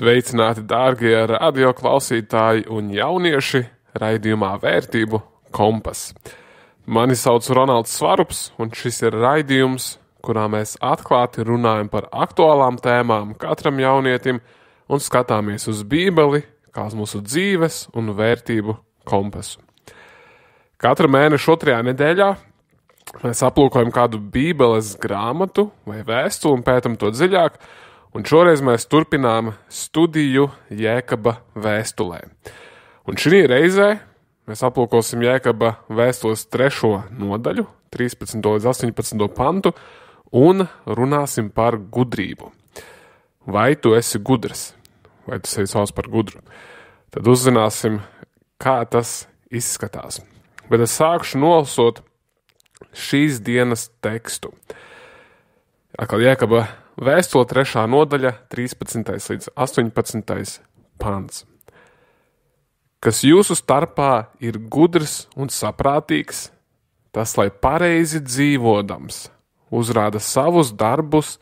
Sveicināti, dārgie radio klausītāji un jaunieši raidījumā Vērtību kompas. Mani sauc Ronalds Svarups, un šis ir raidījums, kurā mēs atklāti runājam par aktuālām tēmām katram jaunietim un skatāmies uz Bībeli kā uz mūsu dzīves un vērtību kompasu. Katra mēneša otrajā nedēļā mēs aplūkojam kādu Bībeles grāmatu vai vēstuli un pētam to dziļāk, un šoreiz mēs turpinām studiju Jēkaba vēstulē. Un šī reizē mēs aplūkosim Jēkaba vēstules 3. nodaļu, 13. līdz 18. pantu, un runāsim par gudrību. Vai tu esi gudrs? Vai tu sevi sauc par gudru? Tad uzzināsim, kā tas izskatās. Bet es sākšu nolasot šīs dienas tekstu. Atkal Jēkaba vēstule 3. nodaļa, 13. līdz 18. pants. Kas jūsu starpā ir gudrs un saprātīgs, tas, lai pareizi dzīvodams, uzrāda savus darbus,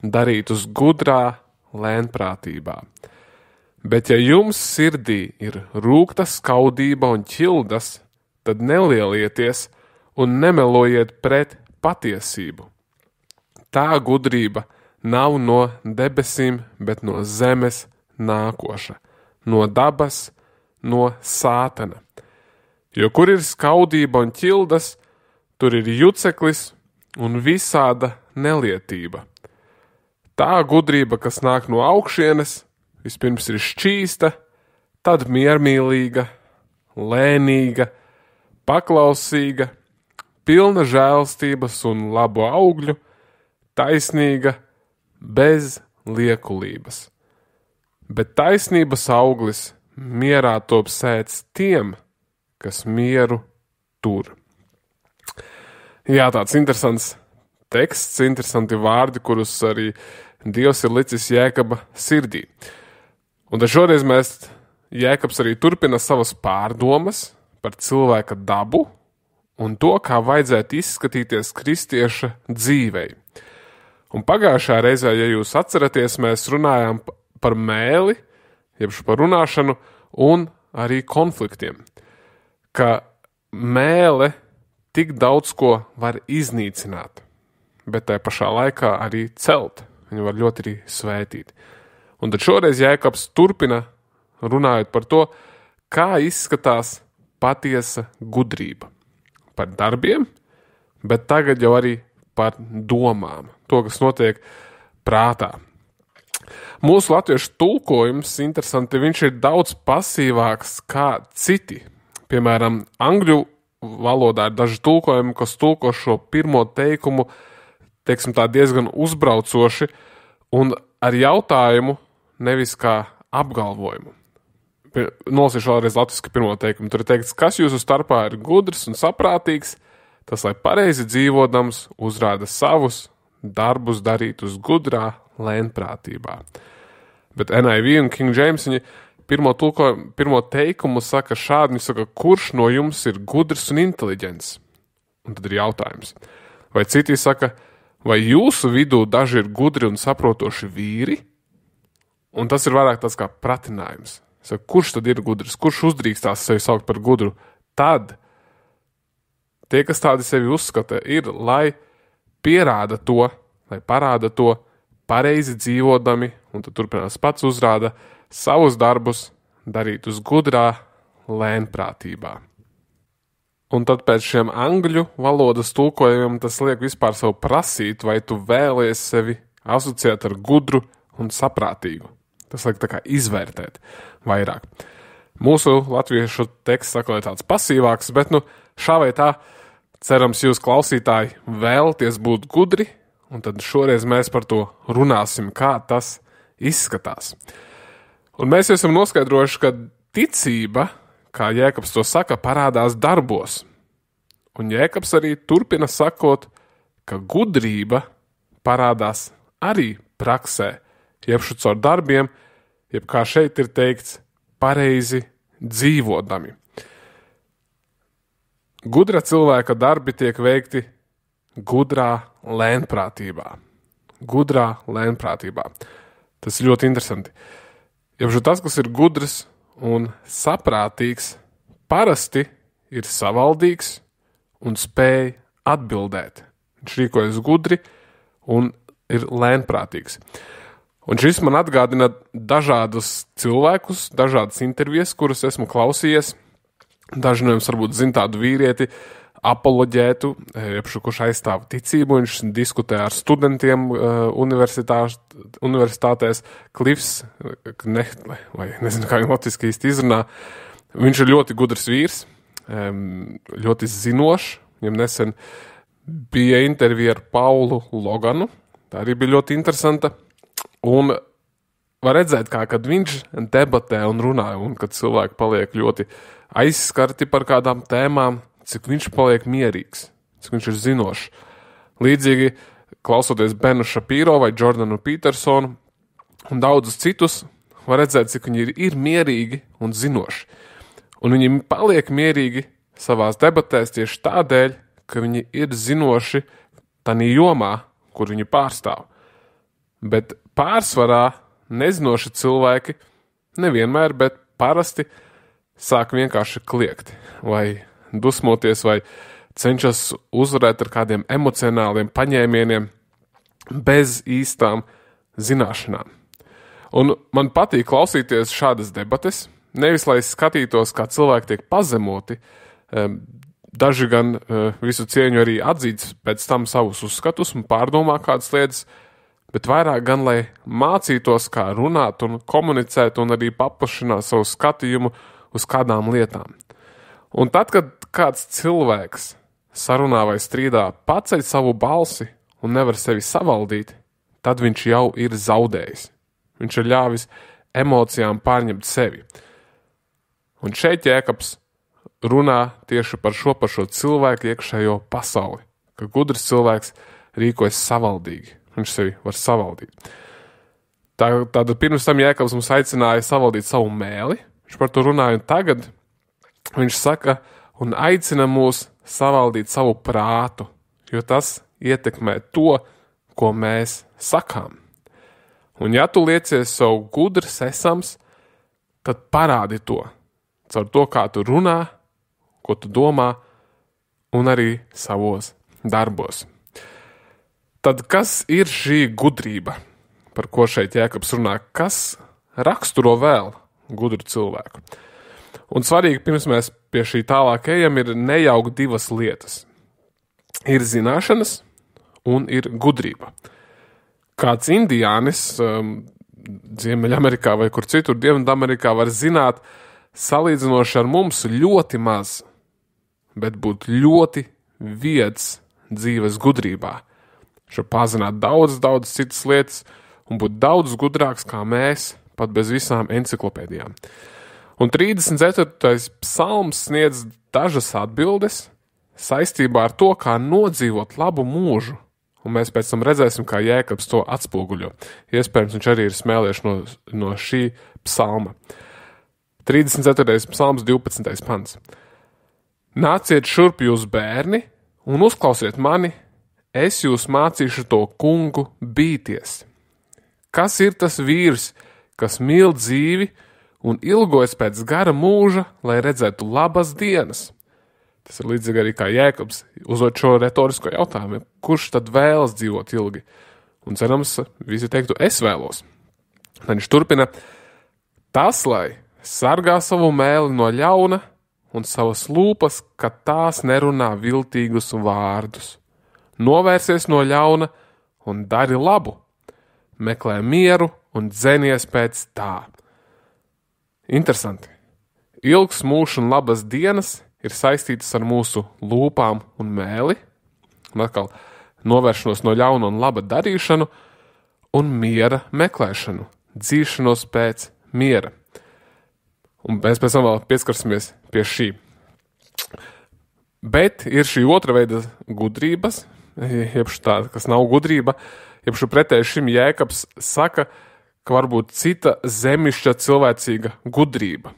darītus gudrā lēnprātībā. Bet ja jums sirdī ir rūgta skaudība un ķildas, tad nelielieties un nemelojiet pret patiesību. Tā gudrība nav no debesīm, bet no zemes nākoša, no dabas, no sātana. Jo kur ir skaudība un ķildas, tur ir juceklis un visāda nelietība. Tā gudrība, kas nāk no augšienes, vispirms ir šķīsta, tad miermīlīga, lēnīga, paklausīga, pilna žēlstības un labu augļu, taisnīga, bez liekulības. Bet taisnības auglis mierā top sēts tiem, kas mieru tur. Jā, tāds interesants teksts, interesanti vārdi, kurus arī Dievs ir licis Jēkaba sirdī. Un tad šoreiz Jēkabs arī turpina savas pārdomas par cilvēka dabu un to, kā vajadzētu izskatīties kristieša dzīvei. Un pagājušā reizē, ja jūs atceraties, mēs runājām par mēli, jeb par runāšanu un arī konfliktiem. Ka mēle tik daudz ko var iznīcināt, bet tajā pašā laikā arī celt. Viņu var ļoti arī svētīt. Un tad šoreiz Jēkabs turpina runājot par to, kā izskatās patiesa gudrība. Par darbiem, bet tagad jau arī par domām. To, kas notiek prātā. Mūsu latviešu tulkojums, interesanti, viņš ir daudz pasīvāks kā citi. Piemēram, angļu valodā ir daži tulkojumi, kas tulko šo pirmo teikumu, teiksim tā, diezgan uzbraucoši un ar jautājumu, nevis kā apgalvojumu. Nolasīšu vēlreiz latviski pirmo teikumu. Tur ir teikts, kas jūsu starpā ir gudrs un saprātīgs, tas, lai pareizi dzīvodams, uzrāda savus darbus darītus gudrā lēnprātībā. Bet NIV un King James viņi pirmo teikumu saka šādi, viņi saka, kurš no jums ir gudrs un inteliģents? Un tad ir jautājums. Vai citi saka, vai jūsu vidū daži ir gudri un saprotoši vīri? Un tas ir vairāk tāds kā pratinājums. Saka, kurš tad ir gudrs? Kurš uzdrīkstās sevi saukt par gudru? Tad tie, kas tādi sevi uzskata, ir, lai pierāda to, lai parāda to pareizi dzīvodami, un tad turpinās pats uzrāda savus darbus darītus gudrā lēnprātībā. Un tad pēc šiem angļu valodas tulkojumiem tas liek vispār sev prasīt, vai tu vēlies sevi asociēt ar gudru un saprātīgu. Tas liek tā kā izvērtēt vairāk. Mūsu latviešu teksts saka, lai tāds pasīvāks, bet šā vai tā, cerams, jūs klausītāji vēlaties būt gudri, un tad šoreiz mēs par to runāsim, kā tas izskatās. Un mēs esam noskaidrojuši, ka ticība, kā Jēkabs to saka, parādās darbos. Un Jēkabs arī turpina sakot, ka gudrība parādās arī praksē, jeb caur darbiem, jeb kā šeit ir teikts, pareizi dzīvodami. Gudra cilvēka darbi tiek veikti gudrā lēnprātībā. Gudrā lēnprātībā. Tas ir ļoti interesanti. Jebšu tas, kas ir gudrs un saprātīgs, parasti ir savaldīgs un spēj atbildēt. Viņš rīkojas gudri un ir lēnprātīgs. Un šis man atgādina dažādus cilvēkus, dažādas intervijas, kuras esmu klausījies. Daži no jums varbūt zina tādu vīrieti, apoloģētu, kurš aizstāv ticību. Viņš diskutē ar studentiem universitātēs. Klifs, vai nezinu, kā viņu latviski īsti izrunā. Viņš ir ļoti gudrs vīrs, ļoti zinošs. Viņam nesen bija intervija ar Paulu Loganu. Tā arī bija ļoti interesanta. Un var redzēt, kad viņš debatē un runā, un kad cilvēki paliek ļoti aizskarti par kādām tēmām, cik viņš paliek mierīgs, cik viņš ir zinošs. Līdzīgi, klausoties Benu Šapīro vai Jordanu Petersonu un daudzus citus, var redzēt, cik viņi ir mierīgi un zinoši. Un viņi paliek mierīgi savās debatēs tieši tādēļ, ka viņi ir zinoši tādā jomā, kur viņi pārstāv. Bet pārsvarā nezinoši cilvēki nevienmēr, bet parasti sāk vienkārši kliegt vai dusmoties vai cenšas uzvarēt ar kādiem emocionāliem paņēmieniem bez īstām zināšanām. Un man patīk klausīties šādas debates, nevis lai skatītos, kā cilvēki tiek pazemoti, daži gan visu cieņu arī atzīst pēc tam savus uzskatus un pārdomā kādas lietas, bet vairāk gan, lai mācītos, kā runāt un komunicēt un arī paplašināt savu skatījumu uz kādām lietām. Un tad, kad kāds cilvēks sarunā vai strīdā paceļ savu balsi un nevar sevi savaldīt, tad viņš jau ir zaudējis. Viņš ir ļāvis emocijām pārņemt sevi. Un šeit Jēkabs runā tieši par šo cilvēku iekšējo pasauli, ka gudrs cilvēks rīkojas savaldīgi. Viņš sevi var savaldīt. Tātad pirms tam Jēkabs mums aicināja savaldīt savu mēli. Viņš par to runāja, un tagad viņš saka un aicina mūs savaldīt savu prātu, jo tas ietekmē to, ko mēs sakām. Un ja tu liecies savu gudrs esams, tad parādi to. Caur to, kā tu runā, ko tu domā, un arī savos darbos. Tad kas ir šī gudrība, par ko šeit Jēkabs runā? Kas raksturo vēl gudru cilvēku? Un svarīgi, pirms mēs pie šī tālāk ejam, ir nejaukt divas lietas. Ir zināšanas un ir gudrība. Kāds indiānis Ziemeļamerikā vai kur citur Dienvidamerikā var zināt salīdzinoši ar mums ļoti maz, bet būt ļoti vieds dzīves gudrībā. Viņš var pazināt daudz citas lietas un būt daudz gudrāks kā mēs, pat bez visām enciklopēdijām. Un 34. psalms sniedz dažas atbildes saistībā ar to, kā nodzīvot labu mūžu. Un mēs pēc tam redzēsim, kā Jēkabs to atspoguļo. Iespējams, viņš arī ir smēlies no šī psalma. 34. psalms, 12. pants. Nāciet šurp jūs bērni un uzklausiet mani, es jūs mācīšu to kungu bīties. Kas ir tas vīrs, kas mīl dzīvi un ilgojas pēc gara mūža, lai redzētu labas dienas? Tas ir līdzīgi arī kā Jēkabs uzdod šo retorisko jautājumu. Kurš tad vēlas dzīvot ilgi? Un cerams, visi teiktu, es vēlos. Tad viņš turpina. Tas, lai sargā savu mēli no ļauna un savas lūpas, ka tās nerunā viltīgus vārdus. Novērsies no ļauna un dari labu. Meklē mieru un dzenies pēc tā. Interesanti. Ilgs mūžs un labas dienas ir saistītas ar mūsu lūpām un mēli, un atkal novēršanos no ļauna un laba darīšanu, un miera meklēšanu, dzīšanos pēc miera. Un mēs pēc tam vēl pieskarsimies pie šī. Bet ir šī otra veida gudrības, jeb tā, kas nav gudrība, jeb pretēji šim Jēkabs saka, ka varbūt cita zemišķa cilvēcīga gudrība.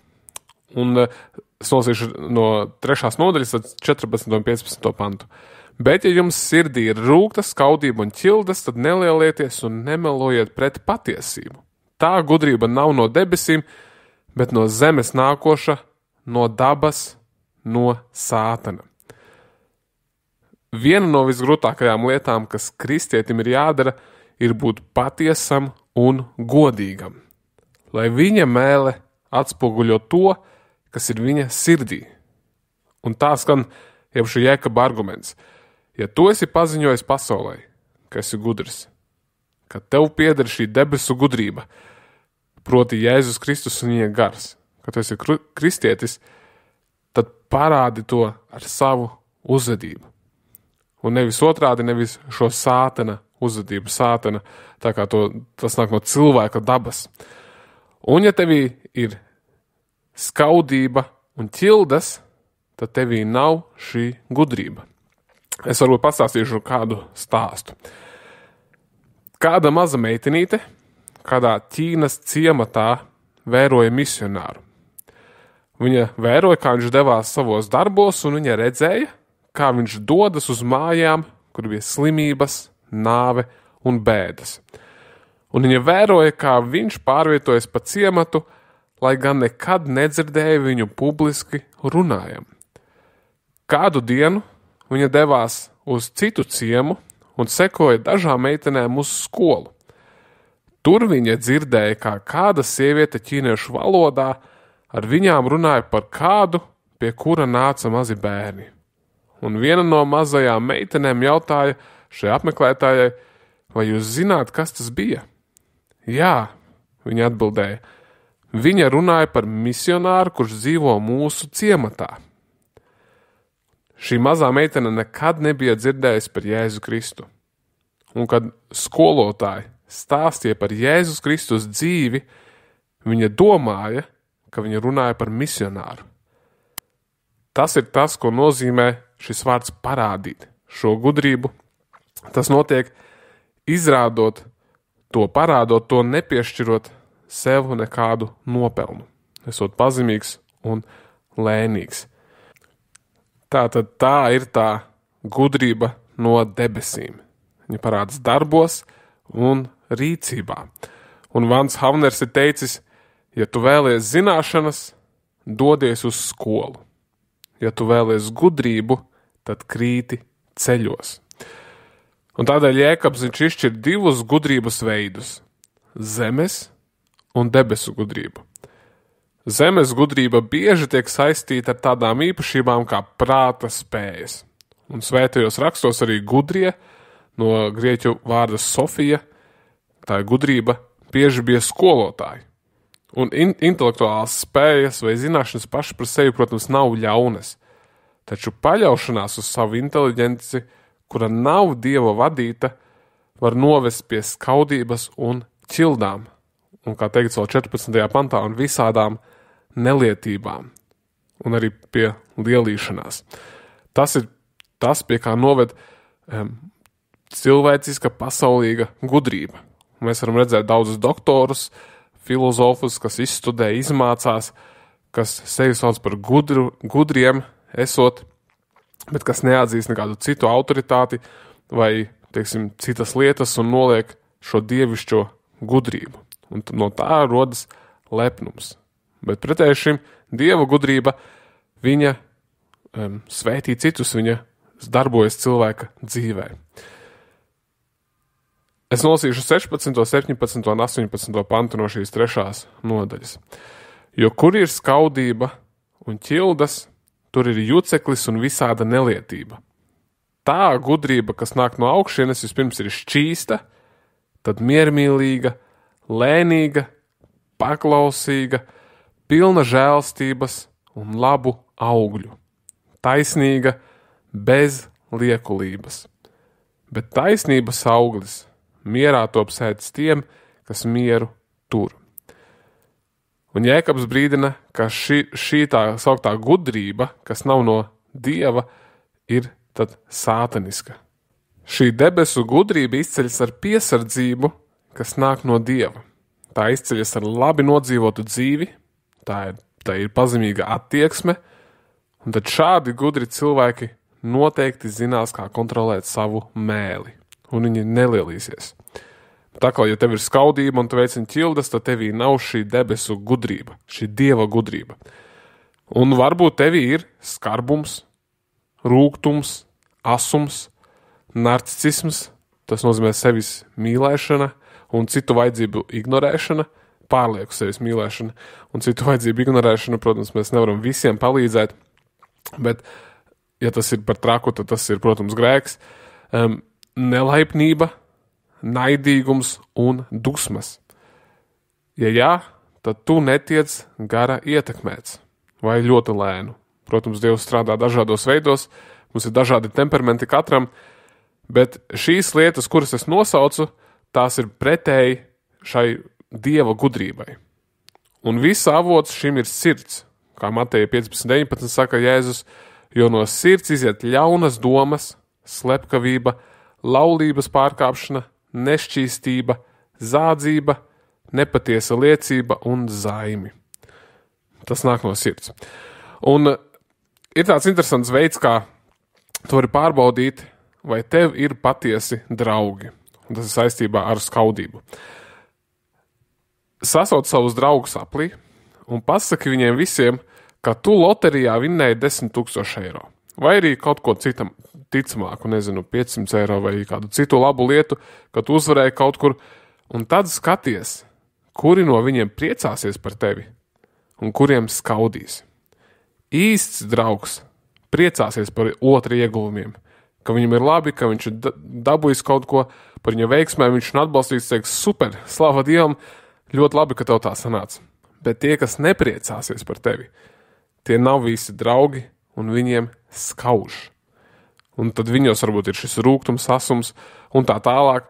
Un es nolasīšu no 3. nodaļas 14. un 15. pantu. Bet, ja jums sirdī ir rūgta, skaudība un ķildas, tad nelielieties un nemelojiet pret patiesību. Tā gudrība nav no debesīm, bet no zemes nākoša, no dabas, no Sātana. Viena no visgrūtākajām lietām, kas kristietim ir jādara, ir būt patiesam un godīgam, lai viņa mēle atspoguļo to, kas ir viņa sirdī. Un tā skan jau šī Jēkaba arguments. Ja tu esi paziņojis pasaulē, ka esi gudrs, ka tev pieder šī debesu gudrība, proti Jēzus Kristus un viņa gars, ka tu esi kristietis, tad parādi to ar savu uzvedību. Un nevis otrādi, nevis šo Sātana uzvedību, Sātana, tā kā tas nāk no cilvēka dabas. Un ja tevī ir skaudība un ķildas, tad tevī nav šī gudrība. Es varbūt pastāstīšu kādu stāstu. Kāda maza meitenīte kādā Ķīnas ciematā vēroja misionāru. Viņa vēroja, kā viņš devās savos darbos, un viņa redzēja, kā viņš dodas uz mājām, kur bija slimības, nāve un bēdas. Un viņa vēroja, kā viņš pārvietojas pa ciematu, lai gan nekad nedzirdēja viņu publiski runājam. Kādu dienu viņa devās uz citu ciemu un sekoja dažām meitenēm uz skolu. Tur viņa dzirdēja, kā kāda sieviete ķīniešu valodā ar viņām runāja par kādu, pie kura nāca mazi bērni. Un viena no mazajām meitenēm jautāja šai apmeklētājai, vai jūs zināt, kas tas bija? Jā, viņa atbildēja. Viņa runāja par misionāru, kurš dzīvo mūsu ciematā. Šī mazā meitene nekad nebija dzirdējusi par Jēzu Kristu. Un kad skolotāji stāstīja par Jēzus Kristus dzīvi, viņa domāja, ka viņa runāja par misionāru. Tas ir tas, ko nozīmē šis vārds parādīt, šo gudrību. Tas notiek izrādot to, parādot to, nepiešķirot sev nekādu nopelnu, esot pazemīgs un lēnīgs. Tātad tā ir tā gudrība no debesīm. Viņa parādās darbos un rīcībā. Un Vans Havners ir teicis, ja tu vēlies zināšanas, dodies uz skolu. Ja tu vēlies gudrību, tad krīti ceļos. Un tādēļ Jēkabs viņš izšķir divus gudrības veidus – zemes un debesu gudrību. Zemes gudrība bieži tiek saistīta ar tādām īpašībām kā prāta spējas. Un svētajos rakstos arī gudrie, no grieķu vārda Sofija, tā gudrība bieži bija skolotāji. Un intelektuālās spējas vai zināšanas paši par sevi, protams, nav ļaunas. Taču paļaušanās uz savu inteliģenci, kura nav Dieva vadīta, var novest pie skaudības un ķildām. Un, kā teikts vēl 14. pantā, un visādām nelietībām. Un arī pie lielīšanās. Tas ir tas, pie kā noved cilvēciska pasaulīga gudrība. Mēs varam redzēt daudzus doktorus, filozofus, kas izstudē, izmācās, kas sevi sauc par gudriem esot, bet kas neatzīst nekādu citu autoritāti vai, teiksim, citas lietas un noliek šo dievišķo gudrību. Un no tā rodas lepnums. Bet pretēji šim Dieva gudrība, viņa svētī citus, viņa darbojas cilvēka dzīvē. Es nolasīšu 16., 17. un 18. pantu no šīs 3. nodaļas. Jo kur ir skaudība un ķildas, tur ir juceklis un visāda nelietība. Tā gudrība, kas nāk no augšienes, vispirms ir šķīsta, tad miermīlīga, lēnīga, paklausīga, pilna žēlstības un labu augļu, taisnīga, bez liekulības. Bet taisnības auglis mierā top sēdz tiem, kas mieru tur. Un Jēkabs brīdina, ka šī tā sauktā gudrība, kas nav no Dieva, ir tad sātaniska. Šī debesu gudrība izceļas ar piesardzību, kas nāk no Dieva. Tā izceļas ar labi nodzīvotu dzīvi, tā ir pazemīga attieksme, un tad šādi gudri cilvēki noteikti zinās, kā kontrolēt savu mēli, un viņi nelielīsies. Tā kā, ja tev ir skaudība un tu veicini ķildes, tad tevī nav šī debesu gudrība, šī Dieva gudrība. Un varbūt tevī ir skarbums, rūgtums, asums, narcisms, tas nozīmē sevis mīlēšana un citu vajadzību ignorēšana, pārlieku sevis mīlēšana un citu vajadzību ignorēšana. Protams, mēs nevaram visiem palīdzēt, bet, ja tas ir par traku, tad tas ir, protams, grēks. Nelaipnība, naidīgums un dusmas. Ja jā, tad tu netiec gara ietekmēts vai ļoti lēnu. Protams, Dievs strādā dažādos veidos, mums ir dažādi temperamenti katram, bet šīs lietas, kuras es nosaucu, tās ir pretēji šai Dieva gudrībai. Un visa avots šim ir sirds, kā Mateja 15:19 saka Jēzus, jo no sirds iziet ļaunas domas, slepkavība, laulības pārkāpšana, nešķīstība, zādzība, nepatiesa liecība un zaimi. Tas nāk no sirds. Un ir tāds interesants veids, kā tu vari pārbaudīt, vai tev ir patiesi draugi. Un tas ir saistībā ar skaudību. Sasauc savus draugus aplī un pasaki viņiem visiem, ka tu loterijā vinnēji 10 000 eiro. Vai arī kaut ko citam ticamāku, 500 eiro vai kādu citu labu lietu, ka tu uzvarēji kaut kur, un tad skaties, kuri no viņiem priecāsies par tevi un kuriem skaudīs. Īsts draugs priecāsies par otru ieguvumiem, ka viņam ir labi, ka viņš ir dabūjis kaut ko, par viņa veiksmēm viņš atbalstīs, teiks, super, slava Dievam, ļoti labi, ka tev tā sanāca. Bet tie, kas nepriecāsies par tevi, tie nav visi draugi un viņiem skauž. Un tad viņos varbūt ir šis rūgtums, asums un tā tālāk,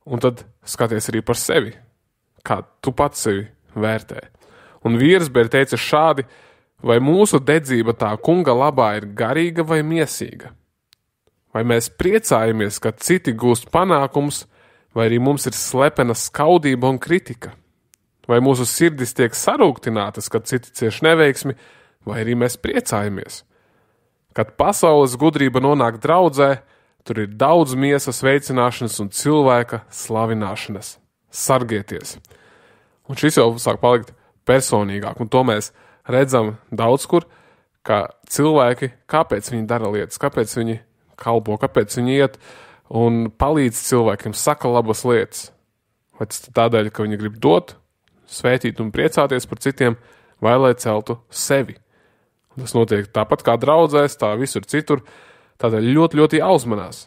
un tad skaties arī par sevi, kā tu pats sevi vērtē. Un Vīrsbēri teica šādi, vai mūsu dedzība tā kunga labā ir garīga vai miesīga? Vai mēs priecājamies, ka citi gūst panākums, vai arī mums ir slepena skaudība un kritika? Vai mūsu sirdis tiek sarūktinātas, kad citi cieš neveiksmi, vai arī mēs priecājamies? Kad pasaules gudrība nonāk draudzē, tur ir daudz miesas veicināšanas un cilvēka slavināšanas. Sargieties! Un šis jau sāk palikt personīgāk, un to mēs redzam daudz kur, ka cilvēki, kāpēc viņi dara lietas, kāpēc viņi kalpo, kāpēc viņi iet un palīdz cilvēkiem, saka labas lietas. Vai tas tādēļ, ka viņi grib dot, svētīt un priecāties par citiem, vai lai celtu sevi. Un tas notiek tāpat kā draudzēs, tā visur citur, tādēļ ļoti, ļoti jāuzmanās.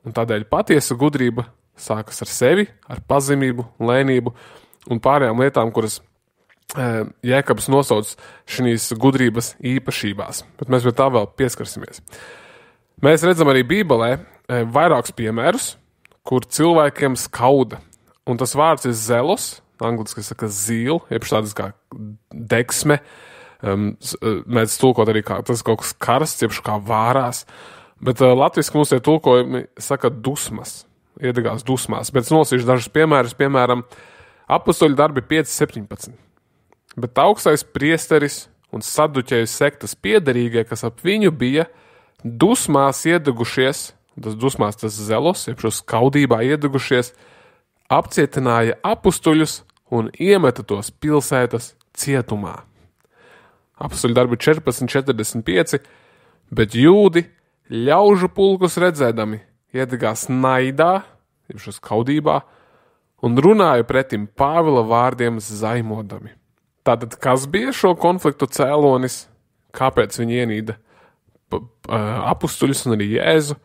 Un tādēļ patiesa gudrība sākas ar sevi, ar pazemību, lēnību un pārējām lietām, kuras Jēkabs nosauc šīs gudrības īpašībās. Bet mēs pie tā vēl pieskarsimies. Mēs redzam arī Bībelē vairākus piemērus, kur cilvēkiem skauda. Un tas vārds ir zelos, angliski saka zeal, jeb tādas kā deksme. Mēs tulkot arī kā tas kaut kas karsts, jeb kā vārās. Bet latviski mums tie tulkojumi saka dusmas, iedegās dusmās. Bet es nolasīšu dažus piemērus, piemēram, Apostoļu darbi 5:17. Bet augstais priesteris un saduķeju sektas piederīgie, kas ap viņu bija, dusmās iedegušies, tas dusmās tas zelos, jeb šo skaudībā iedegušies, apcietināja apustuļus un iemeta tos pilsētas cietumā. Apostoļu darbi 14:45, bet jūdi ļaužu pulkus redzēdami iedegās naidā, jeb šo skaudībā, un runāja pretim Pāvila vārdiem zaimodami. Tātad, kas bija šo konfliktu cēlonis? Kāpēc viņi ienīda apustuļus un arī Jēzu?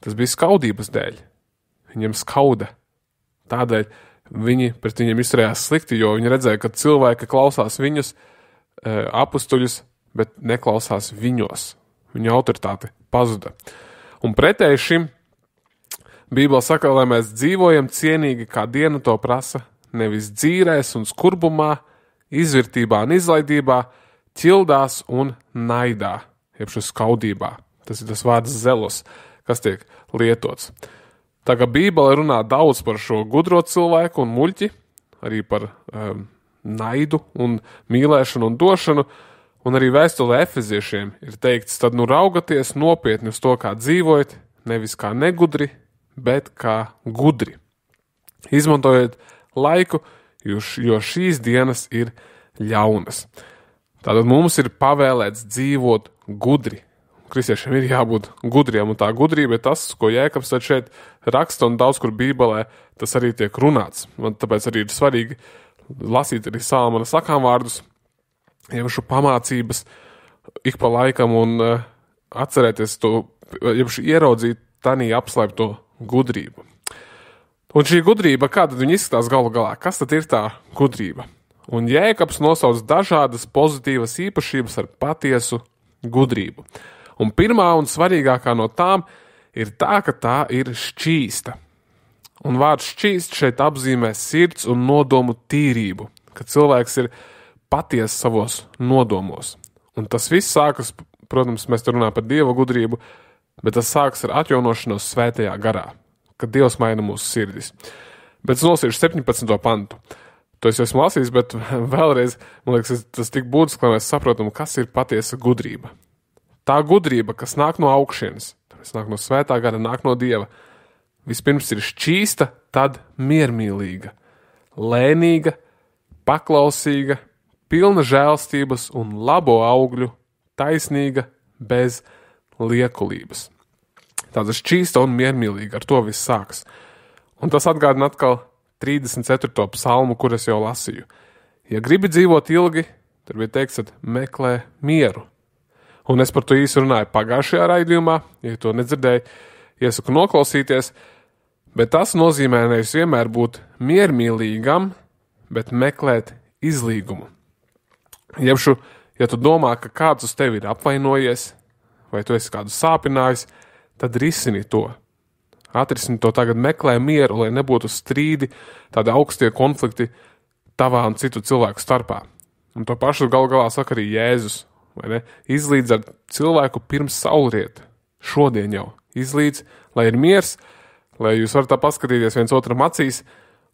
Tas bija skaudības dēļ. Viņiem skauda. Tādēļ viņi pret viņiem izturējās slikti, jo viņi redzēja, ka cilvēki klausās viņus, apustuļus, bet neklausās viņos. Viņu autoritāte pazuda. Un pretēji šim Bībele saka, lai mēs dzīvojam cienīgi, kā diena to prasa, nevis dzīrēs un skurbumā, izvirtībā un izlaidībā, ķildās un naidā, jeb šo skaudībā. Tas ir tas vārds zelos, kas tiek lietots. Tā kā Bībele runā daudz par šo gudro cilvēku un muļķi, arī par naidu un mīlēšanu un došanu, un arī vēstulē Efeziešiem ir teikts, tad nu raugaties nopietni uz to, kā dzīvojat, nevis kā negudri, bet kā gudri. Izmantojiet laiku, jo šīs dienas ir ļaunas. Tātad mums ir pavēlēts dzīvot gudri. Kristiešiem ir jābūt gudriem, un tā gudrība ir tas, ko Jēkabs šeit raksta, un daudz kur Bībelē tas arī tiek runāts. Man tāpēc arī ir svarīgi lasīt arī Salamana sakām vārdus, ievišu pamācības ik pa laikam un atcerēties to, ievišu ieraudzīt tanī apslēpto gudrību. Un šī gudrība, kā tad viņa izskatās galu galā? Kas tad ir tā gudrība? Un Jēkabs nosauc dažādas pozitīvas īpašības ar patiesu gudrību. Un pirmā un svarīgākā no tām ir tā, ka tā ir šķīsta. Un vārds šķīst šeit apzīmē sirds un nodomu tīrību, ka cilvēks ir patiesi savos nodomos. Un tas viss sākas, protams, mēs te runājam par Dieva gudrību, bet tas sākas ar atjaunošanos svētajā garā, kad Dievs maina mūsu sirdis. Bet es nolasīšu 17. pantu. To es esmu lasījis, bet vēlreiz, man liekas, tas tik būtiski, lai mēs saprotam, kas ir patiesa gudrība. Tā gudrība, kas nāk no augšienes, tas nāk no svētā gara, nāk no Dieva, vispirms ir šķīsta, tad miermīlīga, lēnīga, paklausīga, pilna žēlstības un labo augļu, taisnīga, bez liekulības. Tāda šķīsta un miermīlīga, ar to viss sākas. Un tas atgādina atkal 34. psalmu, kur es jau lasīju. Ja gribi dzīvot ilgi, tad bija teikts, tad meklē mieru. Un es par to īsi runāju pagājušajā raidījumā, ja to nedzirdēju, iesaku noklausīties, bet tas nozīmē nevis vienmēr būt miermīlīgam, bet meklēt izlīgumu. Jebšu, ja tu domā, ka kāds uz tevi ir apvainojies, vai tu esi kādu sāpinājis, tad risini to. Atrisini to tagad, meklē mieru, lai nebūtu strīdi, tādi augstie konflikti tavā un citu cilvēku starpā. Un to pašu galu galā saka arī Jēzus. Izlīdz ar cilvēku pirms saulrieta. Šodien jau izlīdz, lai ir miers, lai jūs varat tā paskatīties viens otram acīs,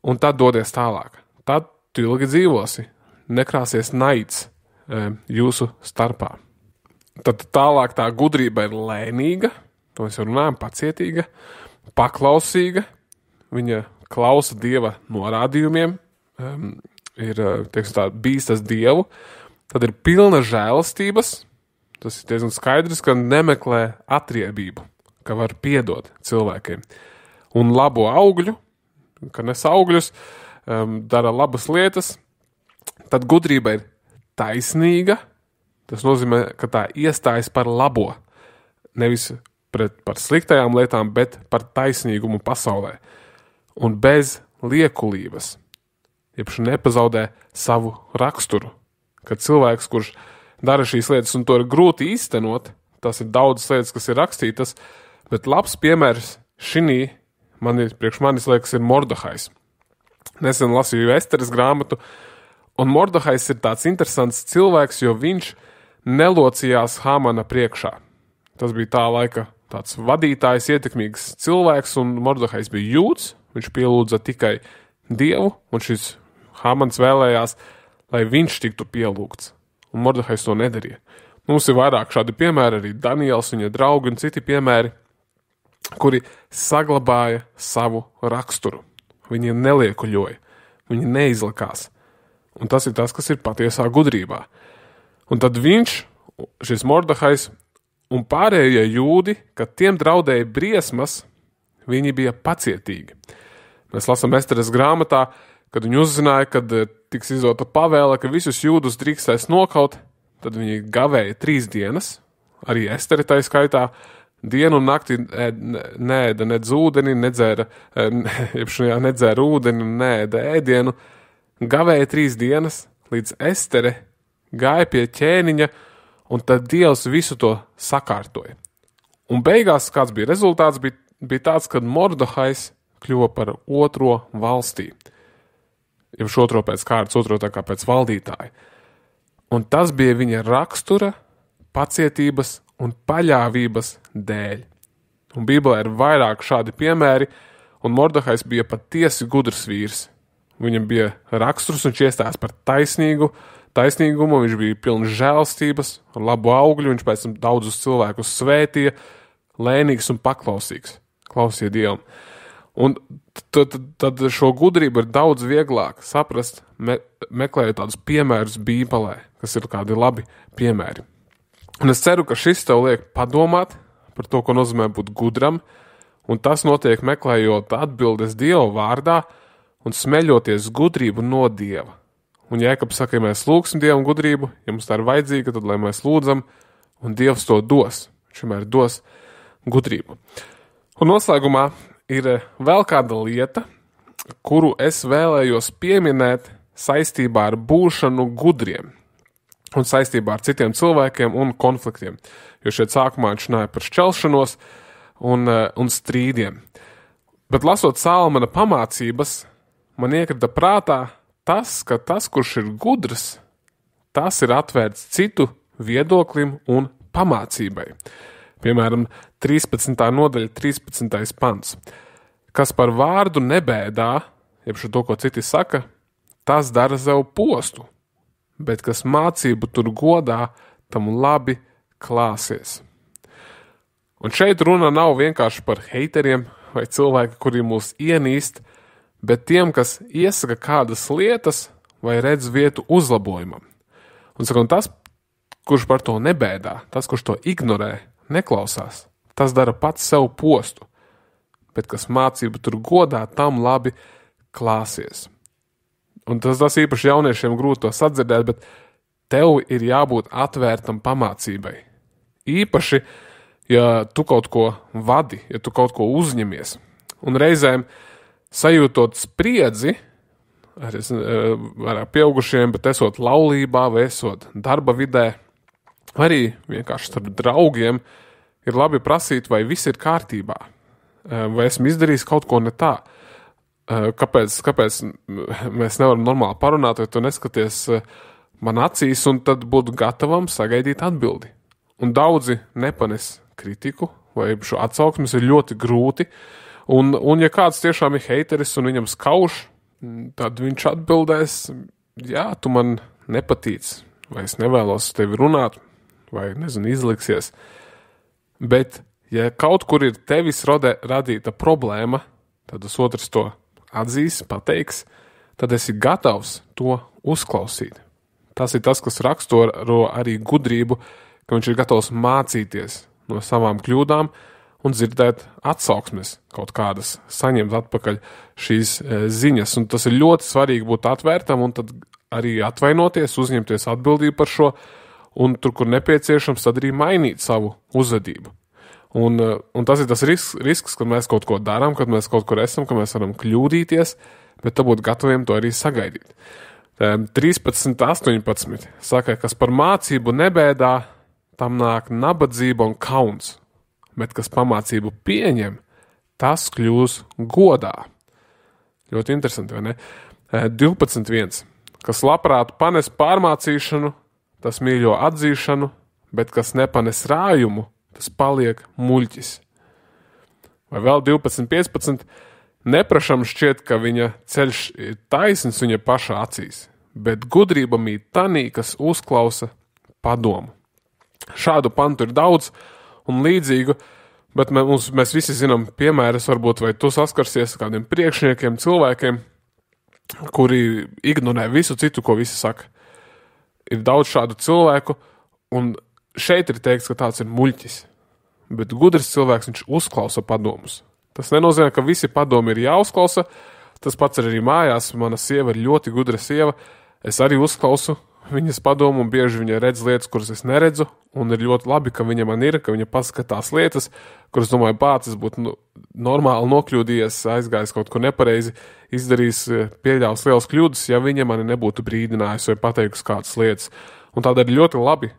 un tad dodies tālāk. Tad tu ilgi dzīvosi, nekrāsies naids jūsu starpā. Tad tālāk tā gudrība ir lēnīga, to mēs jau runājam, pacietīga, paklausīga, viņa klausa Dieva norādījumiem, ir, teiksim tā, bīstas Dievu. Tad ir pilna žēlastības, tas ir diezgan skaidrs, ka nemeklē atriebību, ka var piedot cilvēkiem. Un labo augļu, ka nes augļus, dara labas lietas. Tad gudrība ir taisnīga, tas nozīmē, ka tā iestājas par labo, nevis par sliktajām lietām, bet par taisnīgumu pasaulē. Un bez liekulības, jebšu nepazaudē savu raksturu. Kad cilvēks, kurš dara šīs lietas, un to ir grūti īstenot, tas ir daudzas lietas, kas ir rakstītas, bet labs piemērs šinī, priekš manis liekas, ir Mordehais. Nesen lasīju Esteres grāmatu, un Mordehais ir tāds interesants cilvēks, jo viņš nelocījās Hamana priekšā. Tas bija tā laika tāds vadītājs, ietekmīgs cilvēks, un Mordehais bija jūds, viņš pielūdza tikai Dievu, un šis Hamans vēlējās, lai viņš tiktu pielūgts, un Mordehais to nedarīja. Mums ir vairāk šādi piemēri, arī Daniels, viņa draugi un citi piemēri, kuri saglabāja savu raksturu. Viņi neliekuļoja, viņi neizlikās. Un tas ir tas, kas ir patiesā gudrībā. Un tad viņš, šis Mordehais un pārējie jūdi, kad tiem draudēja briesmas, viņi bija pacietīgi. Mēs lasām Esteres grāmatā, kad viņi uzzināja, kad tiks izdota pavēle, ka visus jūdus drīkstēs nokaut, tad viņi gavēja 3 dienas, arī Esteri tai skaitā, dienu un nakti neēda nedz ūdeni, nedzēra ūdeni, neēda ēdienu, gavēja 3 dienas, līdz Estere gāja pie ķēniņa, un tad Dievs visu to sakārtoja. Un beigās, kāds bija rezultāts, bija tāds, kad Mordehais kļuva par otro valstī. Jau otro pēc kārtas, otro tā kā pēc valdītāja. Un tas bija viņa rakstura, pacietības un paļāvības dēļ. Un Bībelē ir vairāk šādi piemēri, un Mordehais bija patiesi gudrs vīrs. Viņam bija raksturs, viņš iestājās par taisnīgumu, viņš bija pilns žēlstības, ar labu augļu, viņš pēc tam daudzus cilvēkus svētīja, lēnīgs un paklausīgs, klausīja Dievam. Un tad šo gudrību ir daudz vieglāk saprast, meklējot tādus piemērus Bībelē, kas ir kādi labi piemēri. Un es ceru, ka šis tev liek padomāt par to, ko nozīmē būt gudram, un tas notiek meklējot atbildes Dieva vārdā un smeļoties gudrību no Dieva. Un Jēkabs saka, ja mēs lūgsim Dievam gudrību, ja mums tā ir vajadzīga, tad lai mēs lūdzam, un Dievs to dos. Viņš vienmēr dos gudrību. Un noslēgumā ir vēl kāda lieta, kuru es vēlējos pieminēt saistībā ar būšanu gudriem un saistībā ar citiem cilvēkiem un konfliktiem. Jo šeit sākumā viņš runāja par šķelšanos un strīdiem. Bet lasot Salmana pamācības, man iekrita prātā tas, ka tas, kurš ir gudrs, tas ir atvērts citu viedoklim un pamācībai. Piemēram, 13. nodaļa, 13. pants. Kas par vārdu nebēdā, jeb šo to, ko citi saka, tas dara sev postu, bet kas mācību tur godā, tam labi klāsies. Un šeit runa nav vienkārši par heiteriem vai cilvēki, kuri mūs ienīst, bet tiem, kas iesaka kādas lietas vai redz vietu uzlabojumam. Un tas, kurš par to nebēdā, tas, kurš to ignorē, neklausās, tas dara pats sev postu, bet kas mācību tur godā, tam labi klāsies. Un tas īpaši jauniešiem grūti to sadzirdēt, bet tev ir jābūt atvērtam pamācībai. Īpaši, ja tu kaut ko vadi, ja tu kaut ko uzņemies. Un reizēm sajūtot spriedzi ar pieaugušiem, bet esot laulībā vai esot darba vidē, arī vienkārši starp draugiem, ir labi prasīt, vai viss ir kārtībā, vai esmu izdarījis kaut ko ne tā. Kāpēc mēs nevaram normāli parunāt, vai tu neskaties man acīs, un tad būt gatavam sagaidīt atbildi. Un daudzi nepanes kritiku, vai šo atsauksmes ir ļoti grūti, un ja kāds tiešām ir heiteris un viņam skauž, tad viņš atbildēs, jā, tu man nepatīc, vai es nevēlos tevi runāt, vai, izliksies. Bet, ja kaut kur ir tevis radīta problēma, tad tas otrs to atzīs, pateiks, tad esi gatavs to uzklausīt. Tas ir tas, kas raksturo arī gudrību, ka viņš ir gatavs mācīties no savām kļūdām un dzirdēt atsauksmes kaut kādas, saņemt atpakaļ šīs ziņas. Un tas ir ļoti svarīgi būt atvērtam un tad arī atvainoties, uzņemties atbildību par šo, un tur, kur nepieciešams, tad arī mainīt savu uzvedību. Un tas ir tas risks, kad mēs kaut ko darām, kad mēs kaut kur esam, ka mēs varam kļūdīties, bet tad būt gataviem to arī sagaidīt. 13.18 saka, kas par mācību nebēdā, tam nāk nabadzība un kauns, bet kas pamācību pieņem, tas kļūs godā. Ļoti interesanti, vai ne? 12.1. Kas labprāt panes pārmācīšanu, tas mīļo atzīšanu, bet kas nepanes rājumu, tas paliek muļķis. Vai vēl 12.15. Neprašam šķiet, ka viņa ceļš ir taisns viņa paša acīs, bet gudrība mīt tanī, kas uzklausa padomu. Šādu pantu ir daudz un līdzīgu, bet mēs visi zinām piemērus, varbūt vai tu saskarsies ar kādiem priekšniekiem, cilvēkiem, kuri ignorē visu citu, ko visi saka. Ir daudz šādu cilvēku, un šeit ir teikts, ka tāds ir muļķis, bet gudrs cilvēks, viņš uzklausa padomus. Tas nenozīmē, ka visi padomi ir jāuzklausa, tas pats arī mājās, mana sieva ir ļoti gudra sieva, es arī uzklausu viņas padomu, un bieži viņa redz lietas, kuras es neredzu, un ir ļoti labi, ka viņa man ir, ka viņa paskatās lietas, kuras, domāju, pats būtu normāli nokļūdījies, aizgājis kaut ko nepareizi, izdarījis, pieļaus lielas kļūdas, ja viņa mani nebūtu brīdinājusi vai pateikusi kādas lietas. Un tādēļ ļoti labi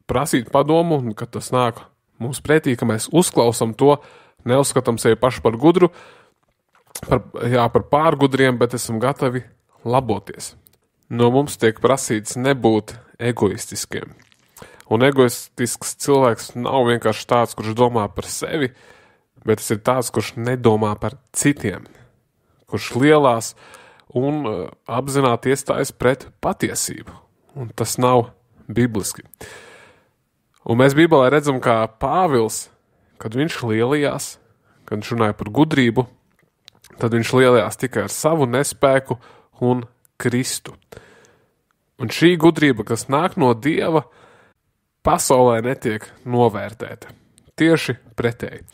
prasīt padomu, un kad tas nāk mums pretī, ka mēs uzklausam to, neuzskatām sevi paši par gudru, par pārgudriem, bet esam gatavi laboties. No mums tiek prasīts nebūt egoistiskiem. Un egoistisks cilvēks nav vienkārši tāds, kurš domā par sevi, bet tas ir tāds, kurš nedomā par citiem, kurš lielās un apzināti iestājas pret patiesību. Un tas nav bibliski. Un mēs Bībelē redzam, kā Pāvils, kad viņš lielījās, kad viņš runāja par gudrību, tad viņš lielējās tikai ar savu nespēku un Kristu. Un šī gudrība, kas nāk no Dieva, pasaulē netiek novērtēta. Tieši pretēji.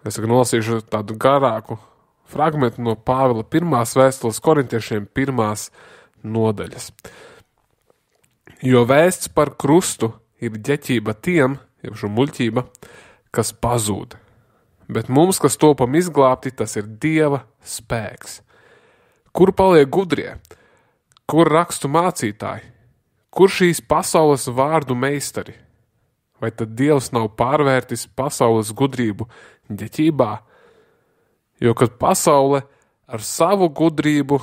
Es nolasīšu tādu garāku fragmentu no Pāvila 1. vēstules korintiešiem 1. nodaļas. Jo vēsts par krustu ir ģeķība tiem, jau šo muļķība, kas pazūd. Bet mums, kas topam izglābti, tas ir Dieva spēks. Kur paliek gudrie? Kur rakstu mācītāji? Kur šīs pasaules vārdu meistari? Vai tad Dievs nav pārvērtis pasaules gudrību ģeķībā? Jo, kad pasaule ar savu gudrību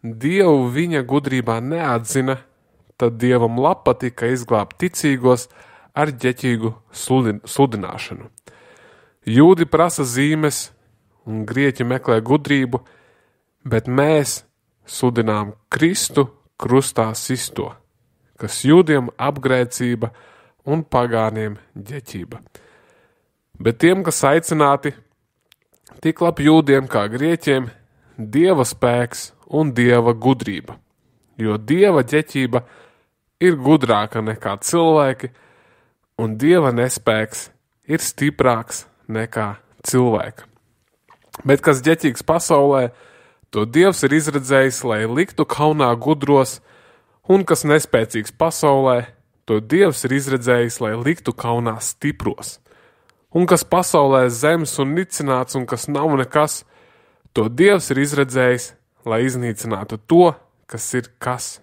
Dievu viņa gudrībā neatzina, tad Dievam patika izglābt ticīgos ar ģeķīgu sludināšanu. Jūdi prasa zīmes un grieķi meklē gudrību, bet mēs sludinām Kristu krustā sisto, kas jūdiem apgrēcība un pagāniem ģeķība. Bet tiem, kas aicināti, tik labi jūdiem kā grieķiem, Dieva spēks un Dieva gudrība, jo Dieva ģeķība ir gudrāka nekā cilvēki, un Dieva nespēks ir stiprāks nekā cilvēka. Bet kas ģeķīgs pasaulē, to Dievs ir izredzējis, lai liktu kaunā gudros, un kas nespēcīgs pasaulē, to Dievs ir izredzējis, lai liktu kaunā stipros. Un kas pasaulē zems un nicināts, un kas nav nekas, to Dievs ir izredzējis, lai iznīcinātu to, kas ir kas.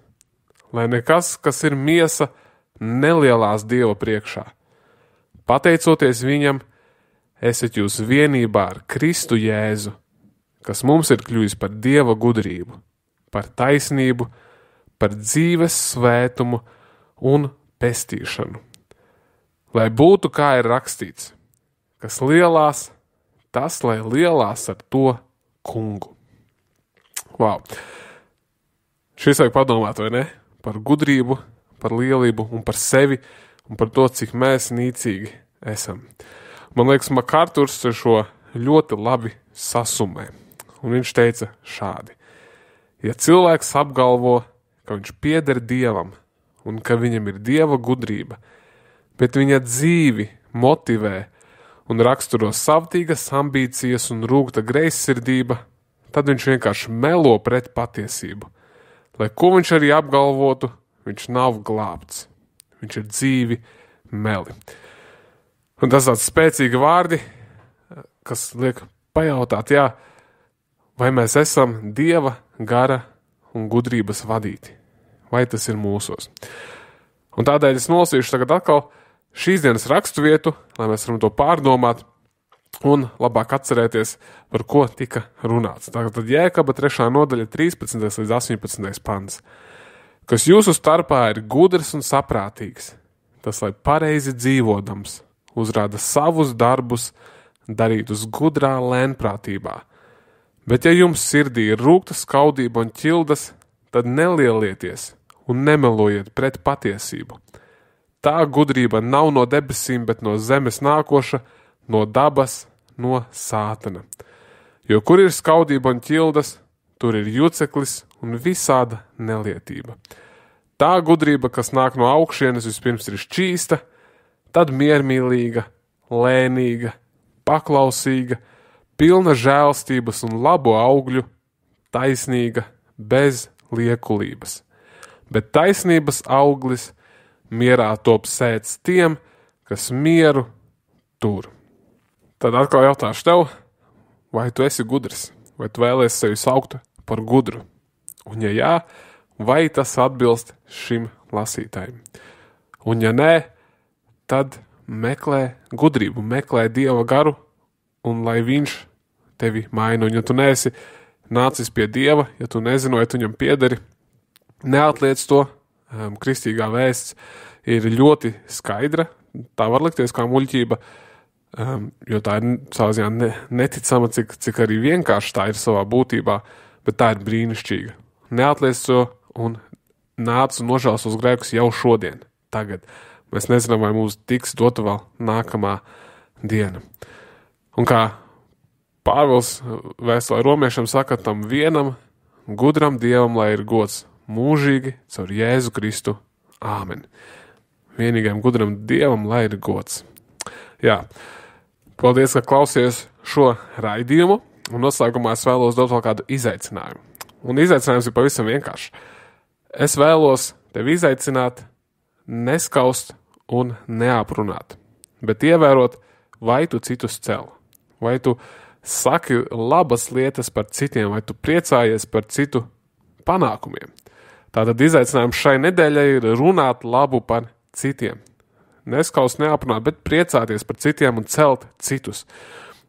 Lai nekas, kas ir miesa, nelielās Dieva priekšā. Pateicoties viņam, esat jūs vienībā ar Kristu Jēzu, kas mums ir kļujis par Dieva gudrību, par taisnību, par dzīves svētumu un pestīšanu. Lai būtu, kā ir rakstīts, kas lielās, tas lai lielās ar to kungu. Wow. Šis vajag padomāt, vai ne? Par gudrību, par lielību un par sevi un par to, cik mēs nīcīgi esam. Man liekas, Makārturs šo ļoti labi sasumē. Un viņš teica šādi. Ja cilvēks apgalvo, ka viņš pieder Dievam un ka viņam ir Dieva gudrība, bet viņa dzīvi motivē un raksturo savtīgas ambīcijas un rūgta greizsirdība, tad viņš vienkārši melo pret patiesību. Lai ko viņš arī apgalvotu, viņš nav glābts. Viņš ir dzīvi meli. Un tas tāds spēcīgi vārdi, kas liek pajautāt, vai mēs esam Dieva gara un gudrības vadīti. Vai tas ir mūsos? Un tādēļ es nolasīšu tagad atkal šīs dienas raksturvietu, lai mēs varam to pārdomāt un labāk atcerēties, par ko tika runāts. Tātad Jēkaba 3. nodaļa 13. līdz 18. pants. Kas jūsu starpā ir gudrs un saprātīgs, tas lai pareizi dzīvodams, uzrāda savus darbus, darītus gudrā lēnprātībā. Bet ja jums sirdī ir rūgta skaudība un ķildas, tad nelielieties un nemelojiet pret patiesību. Tā gudrība nav no debesīm, bet no zemes nākoša, no dabas, no sātana. Jo kur ir skaudība un ķildas, tur ir juceklis un visāda nelietība. Tā gudrība, kas nāk no augšienes, vispirms ir šķīsta, tad miermīlīga, lēnīga, paklausīga, pilna žēlstības un labo augļu, taisnīga, bez liekulības. Bet taisnības auglis mierā top sēts tiem, kas mieru tur. Tad atkal jautāšu tev, vai tu esi gudrs, vai tu vēlies sevi saukt par gudru? Un ja jā, vai tas atbilst šim lasītājiem? Un ja nē, tad meklē gudrību, meklē Dieva garu, un lai viņš tevi maina. Un ja tu neesi nācis pie Dieva, ja tu nezini, vai tu viņam piederi, neatliec to. Kristīgā vēsts ir ļoti skaidra, tā var likties kā muļķība, jo tā ir savā ziņā neticama, cik arī vienkārši tā ir savā būtībā, bet tā ir brīnišķīga. Neatliec to un nāc un nožēlos uz grēkus jau šodien, tagad. Mēs nezinām, vai mums tiks dota vēl nākamā diena. Un kā Pāvils vēstulē romiešiem saka, tam vienam gudram Dievam, lai ir gods mūžīgi caur Jēzu Kristu. Āmen. Vienīgajam gudram Dievam, lai ir gods. Jā, paldies, ka klausies šo raidījumu, un noslēgumā es vēlos dot vēl kādu izaicinājumu. Un izaicinājums ir pavisam vienkārši. Es vēlos tevi izaicināt, neskaust un neaprunāt, bet ievērot, vai tu citus cel, vai tu saki labas lietas par citiem, vai tu priecājies par citu panākumiem. Tātad izaicinājums šai nedēļai ir runāt labu par citiem. Neskaust, neaprunāt, bet priecāties par citiem un celt citus.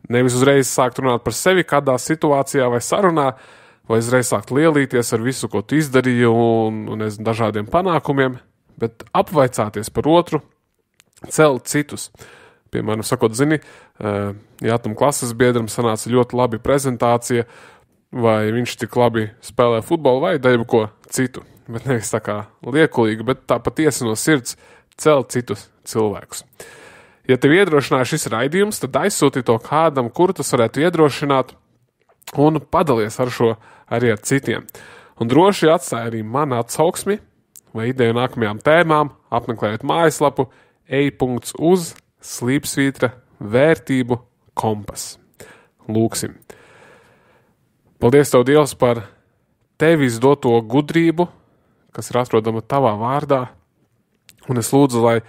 Nevis uzreiz sākt runāt par sevi kādā situācijā vai sarunā, vai uzreiz sākt lielīties ar visu, ko tu izdarīji un dažādiem panākumiem, bet apvaicāties par otru, celt citus. Piemēram, sakot, zini, ja tam klases biedram sanāca ļoti labi prezentācija, vai viņš tik labi spēlē futbolu vai daibu ko citu. Bet nevis tā kā liekulīgi, bet tā patiesi no sirds celt citus cilvēkus. Ja tev iedrošināja šis raidījums, tad aizsūti to kādam, kuru tas varētu iedrošināt, un padalies ar šo arī ar citiem. Un droši atstāj arī man atsauksmi vai ideju nākamajām tēmām, apmeklējot mājaslapu ej.uz/vērtību kompas. Lūksim. Paldies Tev, Dievs, par Tevis doto gudrību, kas ir atrodama Tavā vārdā, un es lūdzu, lai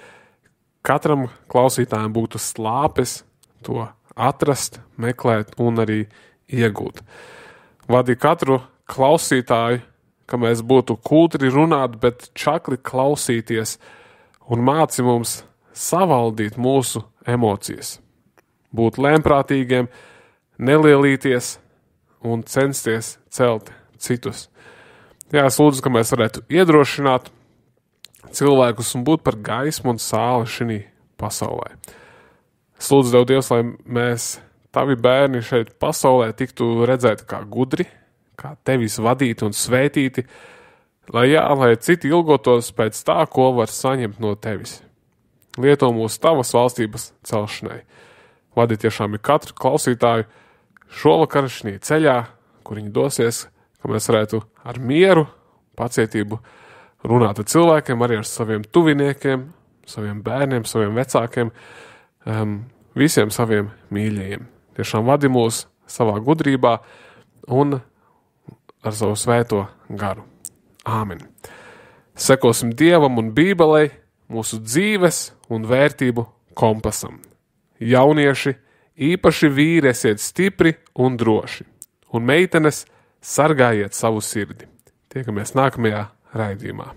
katram klausītājam būtu slāpes to atrast, meklēt un arī iegūt. Vadi katru klausītāju, ka mēs būtu kultri runāt, bet čakli klausīties, un māci mums savaldīt mūsu emocijas. Būt lēmprātīgiem, nelielīties un censties celt citus. Jā, es lūdzu, ka mēs varētu iedrošināt cilvēkus un būt par gaismu un sāli šī pasaulē. Es lūdzu Tev, Dievs, lai mēs, Tavi bērni šeit pasaulē, tiktu redzēti kā gudri, kā Tevis vadīti un svētīti, lai citi ilgotos pēc tā, ko var saņemt no Tevis. Lieto mūs Tavas valstības celšanai. Vadi tiešām ir katru klausītāju šovakar šī ceļā, kur viņi dosies, ka mēs varētu ar mieru, pacietību runāt ar cilvēkiem, arī ar saviem tuviniekiem, saviem bērniem, saviem vecākiem, visiem saviem mīļajiem. Tiešām vadi mūs savā gudrībā un ar savu svēto garu. Āmen. Sekosim Dievam un Bībelei, mūsu dzīves un vērtību kompasam. Jaunieši, īpaši vīri, esiet stipri un droši, un meitenes sargājiet savu sirdi. Tiekamies nākamajā raidījumā.